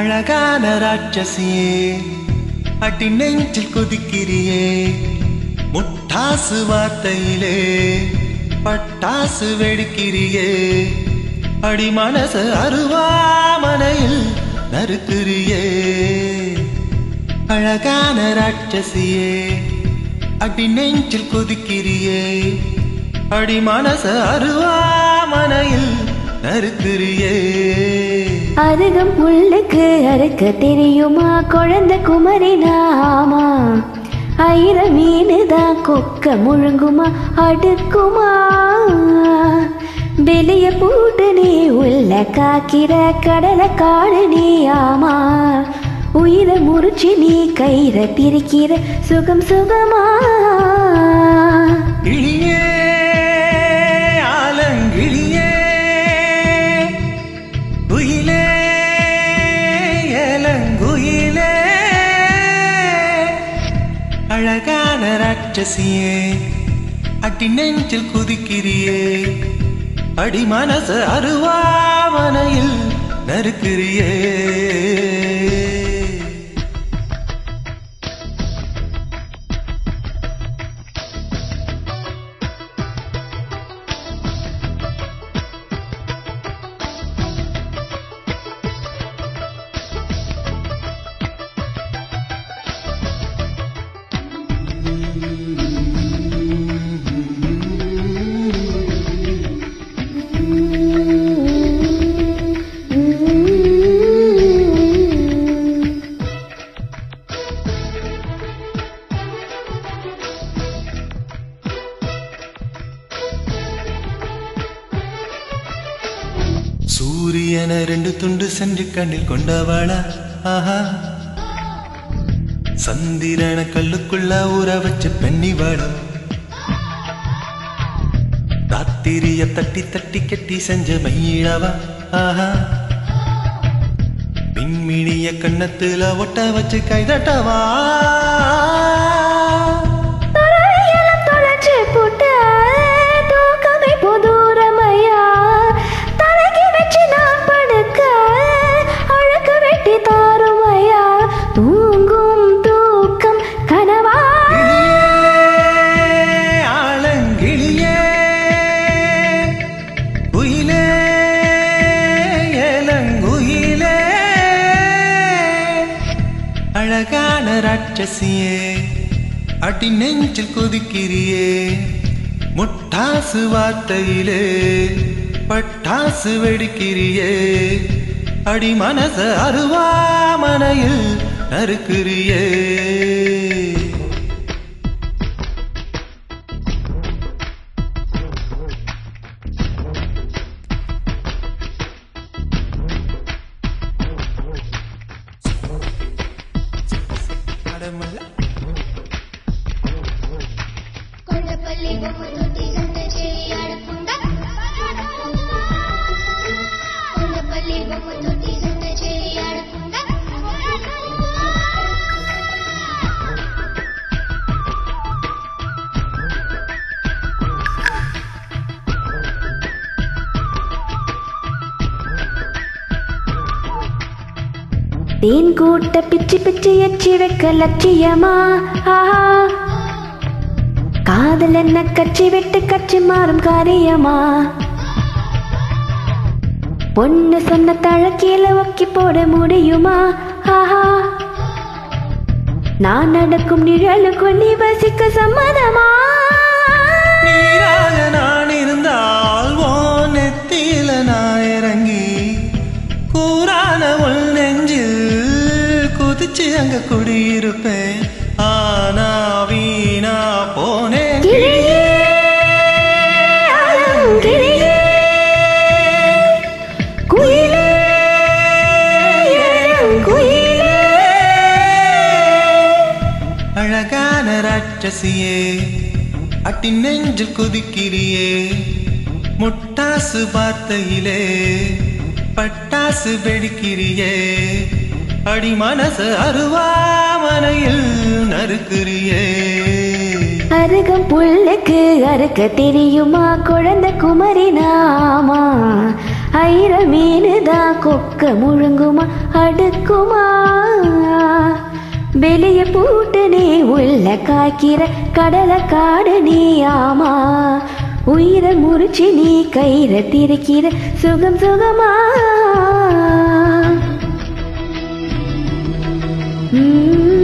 அழகான ராட்சசியே அடி நெஞ்சில் கொதிக்கிறியே முட்டாசு வார்த்தையிலே பட்டாசு வெடிக்கிறியே அடி மனசு அருவாமனையில் நறுக்கிறியே அழகான ராட்சசியே அடி நெஞ்சில் கொதிக்கிறியே அடி மனசு அருவாமனையில் நறுக்கிறியே அருகம் புல்லுக்கு அறுக்க தெரியுமா குழந்தை குமரி நாமா ஆயிரம் மீனுதான் கொக்க முழுங்குமா அடுக்குமா வெளிய பூட்டு நீ உள்ள காக்கிற கடலை காடு நீ ஆமா உயிரை முறிச்சு நீ கயிற பிரிக்கிற சுகம் சுகமா கிளியே ஆலங்கிளியே குயிலே ஏலங்குயிலே அழகான ராட்சசியே அடி நெஞ்சில் குதிக்கிறியே அடி மனசு அருவாமனையில் நறுக்கிறியே சூரியன ரெண்டு துண்டு சென்று கண்ணில் கொண்டவாளா ஆஹா சந்திரன கல்லுக்குள்ள ஊற வச்சு பெண்ணி வாழும் ராத்திரிய தட்டி தட்டி கட்டி செஞ்ச மயிழவா ஆஹா பின்மிழிய கண்ணத்துல ஒட்ட வச்சு கைதட்டவா அழகான ராட்சசியே அடி நெஞ்சில் கொதிக்கிறியே முட்டாசு வார்த்தையிலே பட்டாசு வெடிக்கிறியே அடி மனசு அருவாமனையில் நறுக்கிறியே தேன் கூட்ட பிச்சு பிச்சு எச்சி வைக்க லட்சியமா காதல் என்ன கட்சி விட்டு கட்சி மாறும் காரியமா பொண்ணு சொன்ன தழக்கீழ ஒக்கி போட முடியுமா நான் நடக்கும் நிழலுக்குள் நீ வசிக்க சம்மதமா நீராக நான் இருந்தால் ஓ நெத்தியில நான் இறங்கி கூறான உள் நெஞ்சில் குதிச்சு அங்க குடியிருப்பேன் ஆனா வீணா போனேன் அழகான ராட்சசியே அடி நெஞ்சில் கொதிக்கிறியே முட்டாசு வார்த்தையிலே பட்டாசு வெடிக்கிறியே அடி மனசு அருவாமனையில் நறுக்கிறியே அருகம் புல்லுக்கு அறுக்க தெரியுமா குழந்தை குமரி நாமா ஐர மீனுதான் கொக்க முழுங்குமா அடுக்குமா வெளிய பூட்டு நீ உள்ள காய்க்கிற கடலை காடு நீ ஆமா உயிரை முறிச்சு நீ கயிற திரிக்கிற சுகம் சுகமா Mm-hmm.